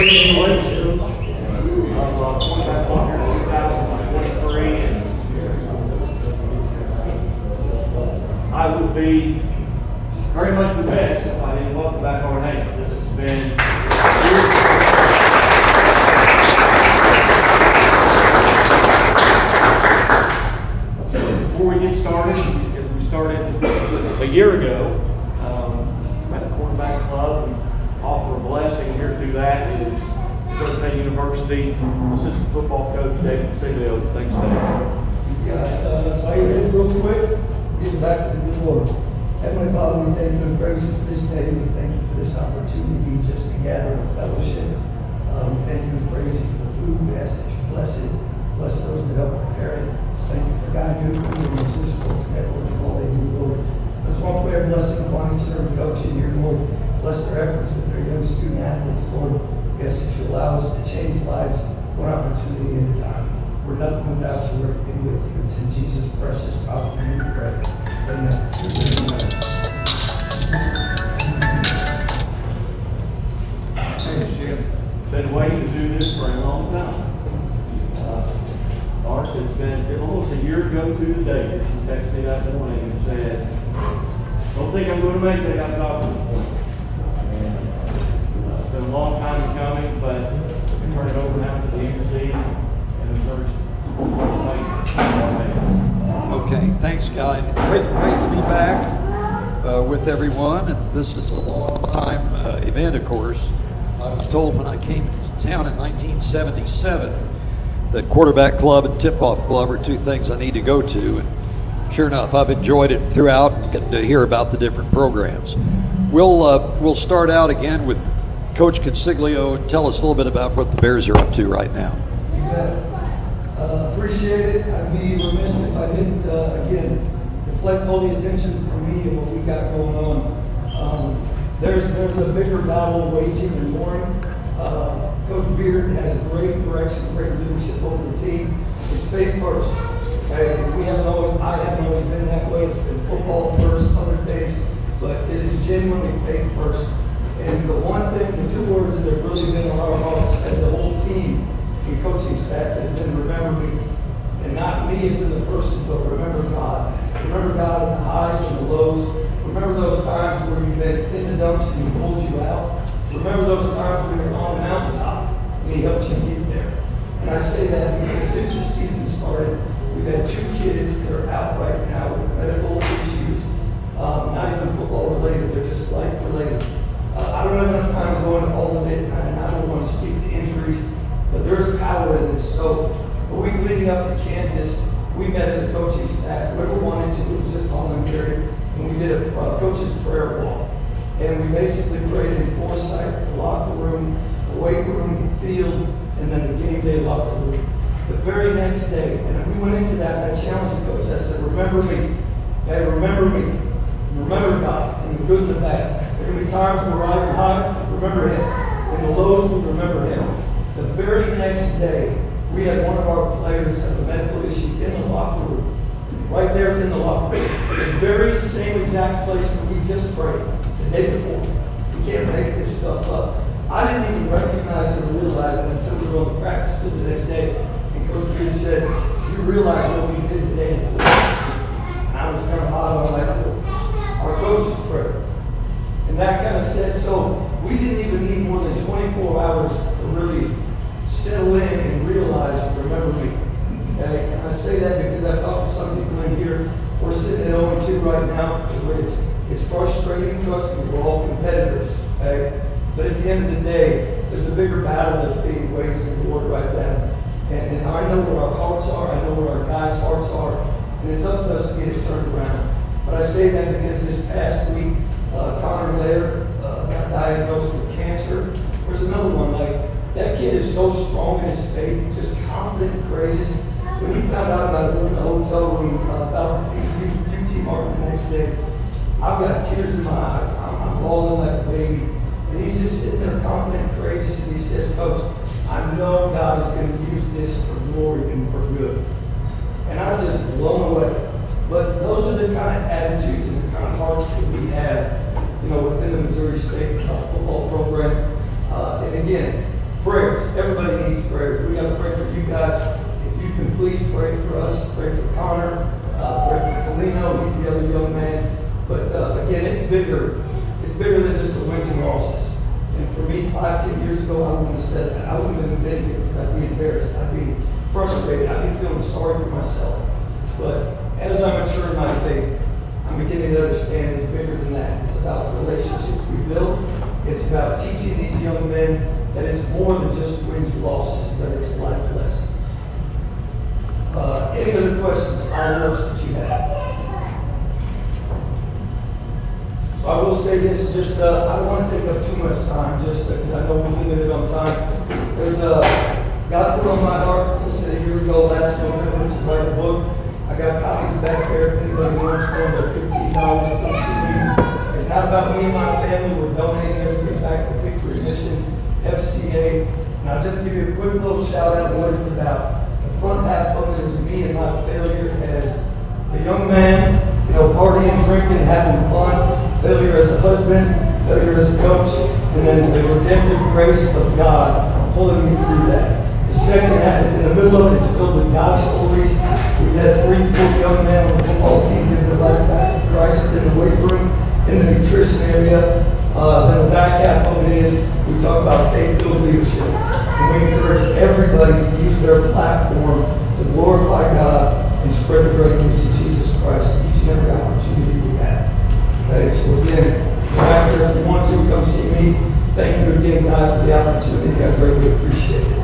congratulations of quarterback one here in 2023. And I would be very much remiss if I didn't welcome back our names. This has been before we get started, because we started a year ago at the quarterback club, and offer a blessing here to do that is State University assistant football coach David Consiglio. Thanks, Dave. Yeah, bow your heads real quick. Get back to the good Lord. Heavenly Father, we thank you and praise you for this day. We thank you for this opportunity just to gather in fellowship. We thank you and praise you for the food. We ask that you bless it. Bless those that help prepare it. Thank you for Guy Newton and the MSHSAA Sports Network and all they do, Lord. Let's one player blessing upon each and every coach in here, Lord. Bless their efforts with their young student athletes, Lord. We ask that you allow us to change lives one opportunity at a time. We're nothing without you, we're everything with you. It's in Jesus' precious, powerful name we pray. Amen. Hey, Chef. Been waiting to do this for a long time. Art, it's been almost a year ago to the day that you texted me that morning and said, don't think I'm going to make it. I got a doctor's appointment. It's been a long time coming, but we turn it over now to the MC and the first Okay, thanks, Guy. Great to be back with everyone. And this is a long-time event, of course. I was told when I came to town in 1977 that quarterback club and tip-off club are two things I need to go to. And sure enough, I've enjoyed it throughout and getting to hear about the different programs. We'll start out again with Coach Consiglio and tell us a little bit about what the Bears are up to right now. You bet. Appreciate it. I'd be remiss if I didn't, again, deflect all the attention from me and what we got going on. There's a bigger battle waging and warring. Coach Beard has great direction, great leadership over the team. It's faith first. Okay? I haven't always been that way. It's been football first, other things, but it is genuinely faith first. And the one thing, the two words that have really been on our hearts as a whole team and coaching staff has been remember me. And not me as in the person, but remember God. Remember God in the highs and the lows. Remember those times where you've been in the dumps and He pulled you out. Remember those times when you're on the mountaintop and He helped you get there. And I say that because since the season started, we've had 2 kids that are out right now with medical issues, not even football related, they're just life related. I don't have enough time to go into all of it, and I don't want to speak to injuries, but there's power in this. So a week leading up to Kansas, we met as a coaching staff. Whoever wanted to, it was just voluntary, and we did a coach's prayer walk. And we basically prayed in foresight, the locker room, the weight room, the field, and then the game day locker room. The very next day, and we went into that, and I challenged the coach. I said, remember me. Okay, remember me. Remember God, in the good and the bad. There are going to be times when we're riding high, remember Him. In the lows, we remember Him. The very next day, we had one of our players have a medical issue in the locker room. Right there in the locker room. The very same exact place that we just prayed the day before. We can't make this stuff up. I didn't even recognize it or realize it until we were on the practice field the next day. And Coach Beard said, you realize what we did the day before. And I was kind of odd on that. Our coach's prayer. And that kind of said, so we didn't even need more than 24 hours to really settle in and realize, remember me. Okay? And I say that because I've talked to some people in here. We're sitting at 0-2 right now. It's frustrating, trust me, we're all competitors. Okay? But at the end of the day, there's a bigger battle that's being waged in the Lord right now. And I know where our hearts are, I know where our guys' hearts are, and it's up to us to get it turned around. But I say that because this past week, Connor Laird got diagnosed with cancer. There's another one, that kid is so strong in his faith, just confident and courageous. When he found out about it in the hotel room about UT Martin the next day, I've got tears in my eyes. I'm bawling like a baby. And he's just sitting there confident and courageous, and he says, Coach, I know God is going to use this for glory and for good. And I'm just blown away. But those are the kind of attitudes and the kind of hearts that we have, within the Missouri State football program. And again, Prayers. Everybody needs prayers. We got to pray for you guys. If you can please pray for us. Pray for Connor. Pray for Kalino. He's the other young man. But again, it's bigger. It's bigger than just the wins and losses. And for me, 5-10 years ago, I wouldn't have said that. I wouldn't have been here because I'd be embarrassed. I'd be frustrated. I'd be feeling sorry for myself. But as I mature in my faith, I'm beginning to understand it's bigger than that. It's about the relationships we build. It's about teaching these young men that it's more than just wins and losses, but it's life lessons. Any other questions, follow-ups that you have? So I will say this, just I don't want to take up too much time, just because I know we're limited on time. There's God put on my heart, this is a year ago, last November, to write a book. I got copies back there if anybody wants one, they're $15. Come see me. It's not about me and my family. We're donating everything back to Victory Mission, FCA. And I'll just give you a quick little shout out of what it's about. The front half of it is me and my failure as a young man, partying, drinking, having fun, failure as a husband, failure as a coach, and then the redemptive grace of God pulling me through that. The second half, in the middle of it, it's filled with God stories. We've had 3-4 young men on the football team give their life back to Christ in the weight room, in the nutrition area. Then the back half of it is we talk about faith-filled leadership. And we encourage everybody to use their platform to glorify God and spread the great news of Jesus Christ each and every opportunity we have. Okay, so again, go back there if you want to, come see me. Thank you again, God, for the opportunity. I greatly appreciate it.